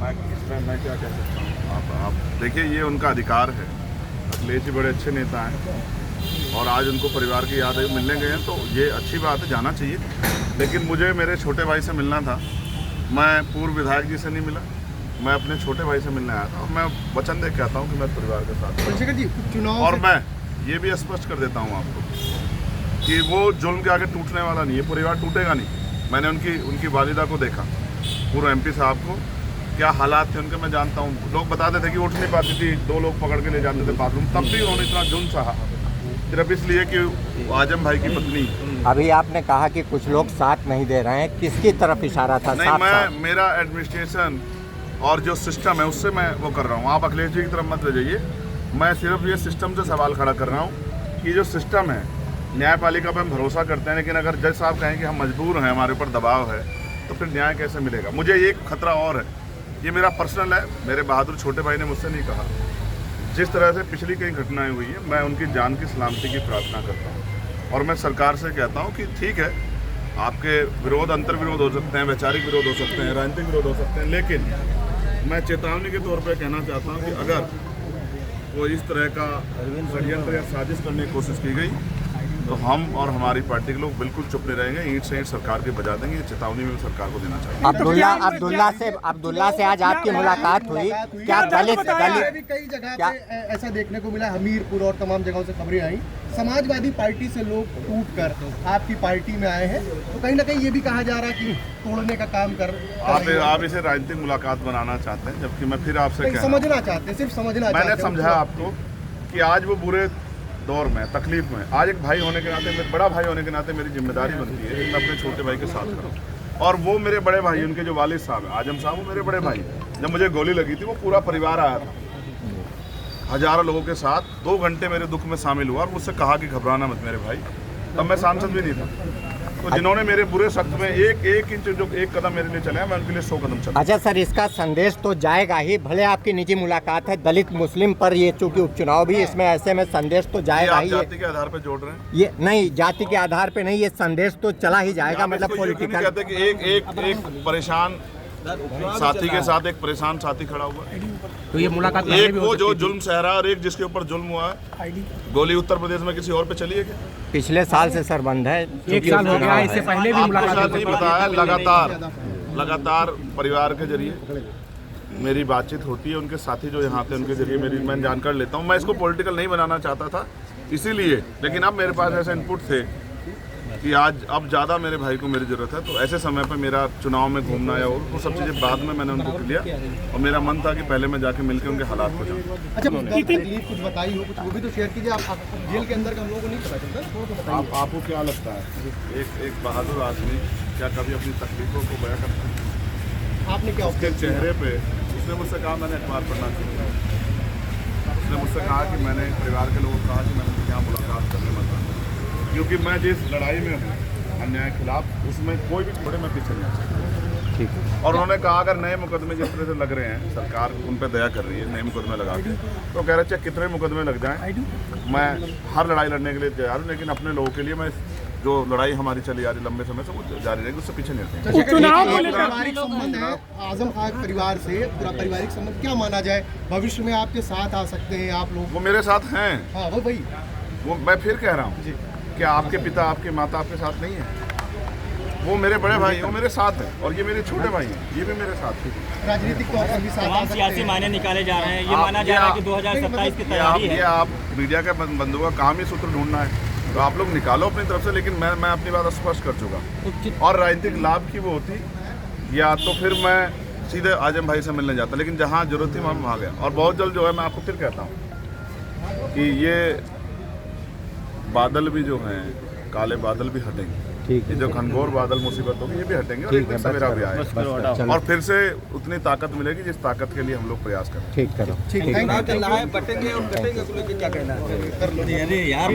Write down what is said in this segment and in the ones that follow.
मैं क्या कह सकता हूँ। आप देखिए, ये उनका अधिकार है। अखिलेश जी बड़े अच्छे नेता हैं और आज उनको परिवार की याद है, मिलने गए हैं तो ये अच्छी बात है, जाना चाहिए। लेकिन मुझे मेरे छोटे भाई से मिलना था। मैं पूर्व विधायक जी से नहीं मिला, मैं अपने छोटे भाई से मिलने आया था। और मैं वचन दे के आता हूँ कि मैं परिवार के साथ चंद्रशेखर जी, चुनाव और मैं ये भी स्पष्ट कर देता हूँ आपको कि वो जुल्म के आगे टूटने वाला नहीं है, परिवार टूटेगा नहीं। मैंने उनकी वालिदा को देखा, पूर्व एमपी साहब को, क्या हालात थे उनके मैं जानता हूँ। लोग बताते थे कि उठ नहीं पाती थी, 2 लोग पकड़ के ले जाते थे बाथरूम, तब भी उन्होंने इतना जुल्म सहा, सिर्फ इसलिए कि आजम भाई की पत्नी। अभी आपने कहा कि कुछ लोग साथ नहीं दे रहे हैं, किसकी तरफ इशारा था? नहीं, मेरा एडमिनिस्ट्रेशन और जो सिस्टम है उससे मैं वो कर रहा हूँ। आप अखिलेश जी की तरफ मत ले जाइए। मैं सिर्फ ये सिस्टम से सवाल खड़ा कर रहा हूँ कि जो सिस्टम है, न्यायपालिका पर हम भरोसा करते हैं, लेकिन अगर जज साहब कहें कि हम मजबूर हैं, हमारे ऊपर दबाव है, तो फिर न्याय कैसे मिलेगा? मुझे एक खतरा और है, ये मेरा पर्सनल है, मेरे बहादुर छोटे भाई ने मुझसे नहीं कहा। जिस तरह से पिछली कई घटनाएं हुई हैं, मैं उनकी जान की सलामती की प्रार्थना करता हूँ। और मैं सरकार से कहता हूँ कि ठीक है, आपके विरोध अंतर विरोध हो सकते हैं, वैचारिक विरोध हो सकते हैं, राजनीतिक विरोध हो सकते हैं, लेकिन मैं चेतावनी के तौर पर कहना चाहता हूँ कि अगर कोई इस तरह का षड्यंत्र या साजिश करने की कोशिश की गई तो हम और हमारी पार्टी के लोग बिल्कुल चुप नहीं रहेंगे, ईंट से ईंट सरकार के बजा देंगे। ये चेतावनी में सरकार को देना चाहते हैं। अब्दुल्ला से आज आपकी मुलाकात हुई, क्या दलित कई जगह पे ऐसा देखने को मिला, हमीरपुर और तमाम जगहों से खबरें आई, समाजवादी पार्टी से लोग टूट कर आपकी पार्टी में आए हैं, तो कहीं ना कहीं ये भी कहा जा रहा है कि तोड़ने का काम कर आप इसे राजनीतिक मुलाकात बनाना चाहते हैं, जबकि मैं फिर आपसे समझना चाहते हैं, सिर्फ समझना। मैंने समझा आपको कि आज वो बुरे दौर में, तकलीफ में, आज एक भाई होने के नाते, बड़ा भाई होने के नाते मेरी जिम्मेदारी बनती है कि मैं अपने छोटे भाई के साथ करूं। और वो मेरे बड़े भाई, उनके जो वालिद साहब हैं, आजम साहब, वो मेरे बड़े भाई, जब मुझे गोली लगी थी वो पूरा परिवार आया था, हजारों लोगों के साथ 2 घंटे मेरे दुख में शामिल हुआ और मुझसे कहा कि घबराना मत मेरे भाई। तब मैं सांसद भी नहीं था। तो जिन्होंने मेरे बुरे सख्त में एक इंच जो एक कदम मेरे लिए चले, मैं उनके लिए 100 कदम चला। अच्छा सर, इसका संदेश तो जाएगा ही, भले आपकी निजी मुलाकात है, दलित मुस्लिम पर ये चूंकि उपचुनाव भी, इसमें ऐसे में संदेश तो जाएगा ही। जाति के आधार पर जोड़ रहे हैं? ये नहीं, जाति के आधार पे नहीं, ये संदेश तो चला ही जाएगा। मतलब पॉलिटिकल कहते हैं कि एक परेशान साथी के साथ एक परेशान साथी खड़ा हुआ, तो ये मुलाकात एक वो जो जुल्म सह रहा है और एक जिसके ऊपर जुल्म हुआ है। गोली उत्तर प्रदेश में किसी और पे चली है क्या? पिछले साल से सर बंद है, 1 साल हो गया, इससे पहले भी मुलाकात नहीं बताया। लगातार परिवार के जरिए मेरी बातचीत होती है, उनके साथी जो यहाँ थे उनके जरिए मैं जानकारी लेता हूँ। मैं इसको पॉलिटिकल नहीं बनाना चाहता था इसीलिए, लेकिन अब मेरे पास ऐसे इनपुट थे कि अब ज़्यादा मेरे भाई को मेरी ज़रूरत है। तो ऐसे समय पर मेरा चुनाव में घूमना या वो सब चीज़ें बाद में मैंने उनको लिया, और मेरा मन था कि पहले मैं जाके मिलकर उनके हालात को जानूं। अच्छा, कुछ बताइए हो, कुछ वो भी तो शेयर कीजिए। आप जेल के अंदर का हम लोगों को नहीं पता चलता, आपको क्या लगता है एक बहादुर आदमी क्या कभी अपनी तकलीफों को बयां करता है? आपने क्या उसके चेहरे पे, उसने मुझसे कहा मैंने अखबार पढ़ना चाहिए, उसने मुझसे कहा कि मैंने परिवार के लोगों को कहा कि मैंने यहाँ मुलाकात करने मत आना, क्योंकि मैं जिस लड़ाई में हूँ अन्याय के खिलाफ, उसमें कोई भी थोड़े मैं पीछे नहीं आ सकता। ठीक है। और उन्होंने कहा अगर नए मुकदमे जिस तरह से लग रहे हैं, सरकार उन पर दया कर रही है, नए मुकदमे लगा के, तो कह रहे चाहे कितने मुकदमे लग जाएं, मैं हर लड़ाई लड़ने के लिए तैयार हूँ, लेकिन अपने लोगों के लिए मैं जो लड़ाई हमारी चली आ रही लंबे समय से वो जारी रहेगी, उससे पीछे नहीं हटेंगे। पारिवारिक संबंध है आजम खान परिवार से, पूरा पारिवारिक संबंध क्या माना जाए? भविष्य में आपके साथ आ सकते हैं आप लोग? वो मेरे साथ हैं। हाँ, वो भाई, वो मैं फिर कह रहा हूँ, क्या आपके पिता आपकी माता आपके साथ नहीं है? वो मेरे बड़े भाई हैं, वो मेरे साथ हैं, और ये मेरे छोटे भाई हैं, ये भी मेरे साथ हैं। राजनीतिक तौर पर भी तमाम सियासी मायने निकाले जा रहे हैं। ये माना जा रहा है कि 2027 की तैयारी है। आप मीडिया के बंधुओं का काम ही सूत्र ढूंढना है, तो आप लोग निकालो अपनी तरफ से, लेकिन मैं अपनी बात स्पष्ट कर चुका। और राजनीतिक लाभ की वो होती, या तो फिर मैं सीधे आजम भाई से मिलने जाता, लेकिन जहाँ जरूरत थी वहाँ गया। और बहुत जल्द जो है, मैं आपको फिर कहता हूँ कि ये बादल भी जो हैं, काले बादल भी हटेंगे। ये जो घनघोर बादल मुसीबत होगी, ये भी हटेंगे, और एक दिन सवेरा भी आएगा, और फिर से उतनी ताकत मिलेगी जिस ताकत के लिए हम लोग प्रयास करें। ठीक करो, हम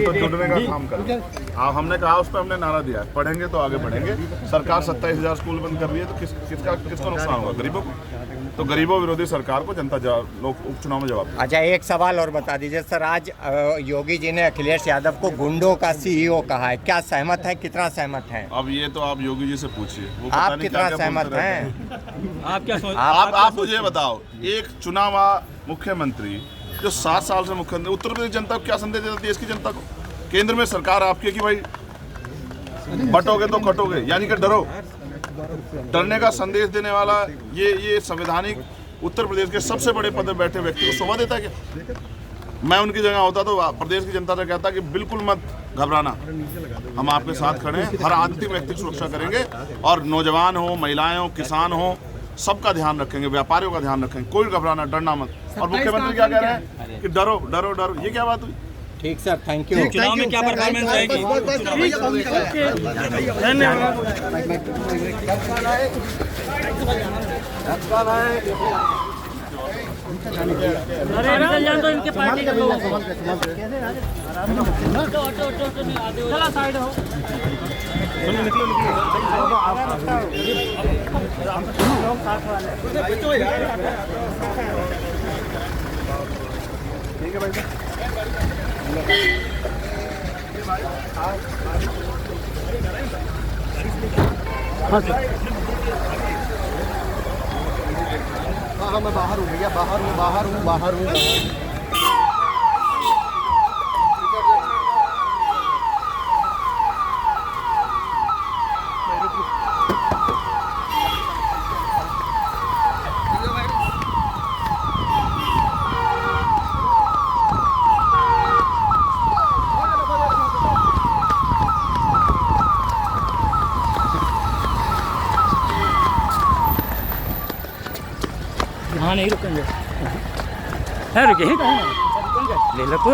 तो जुड़ने का काम करें। हमने कहा, उस पर हमने नारा दिया है, पढ़ेंगे तो आगे बढ़ेंगे। सरकार 27,000 स्कूल बंद कर रही है, तो किसको नुकसान होगा? गरीबों को। तो गरीबों विरोधी सरकार को जनता लोग उपचुनाव में जवाब देगी। अच्छा, एक सवाल और बता दीजिए सर, आज योगी जी ने अखिलेश यादव को गुंडों का सीईओ कहा है, क्या सहमत है, कितना सहमत है? अब ये तो आप योगी जी से पूछिए, वो पता आप नहीं कितना क्या-क्या सहमत बोलते रहते हैं? आप क्या सोच आप मुझे बताओ, एक चुनावा मुख्यमंत्री जो 7 साल से मुख्यमंत्री, उत्तर प्रदेश जनता को क्या संदेश देता है, देश की जनता को? केंद्र में सरकार आपकी है कि भाई बटोगे तो कटोगे, यानी कि डरो, डरने का संदेश देने वाला ये संवैधानिक उत्तर प्रदेश के सबसे बड़े पद पर बैठे व्यक्ति को शोभा देता है क्या? मैं उनकी जगह होता तो प्रदेश की जनता से कहता कि बिल्कुल मत घबराना, हम आपके साथ खड़े हैं, हर अंतिम व्यक्ति की सुरक्षा करेंगे और नौजवान हो, महिलाएं हो, किसान हो, सबका ध्यान रखेंगे, व्यापारियों का ध्यान रखेंगे, कोई घबराना, डरना मत। और मुख्यमंत्री क्या कह रहे हैं कि डरो डरो डरो, ये क्या बात हुई? ठीक सर, थैंक यू। चुनाव में क्या परफॉर्मेंस रहेगी? अरे निकल जाए तो इनके पार्टी के लोग चला साइड हो। ठीक है भाई। हाँ, मैं बाहर हूँ भैया, बाहर हूँ। यहाँ नहीं रुकेंगे, रुके ही कहीं ले लो तो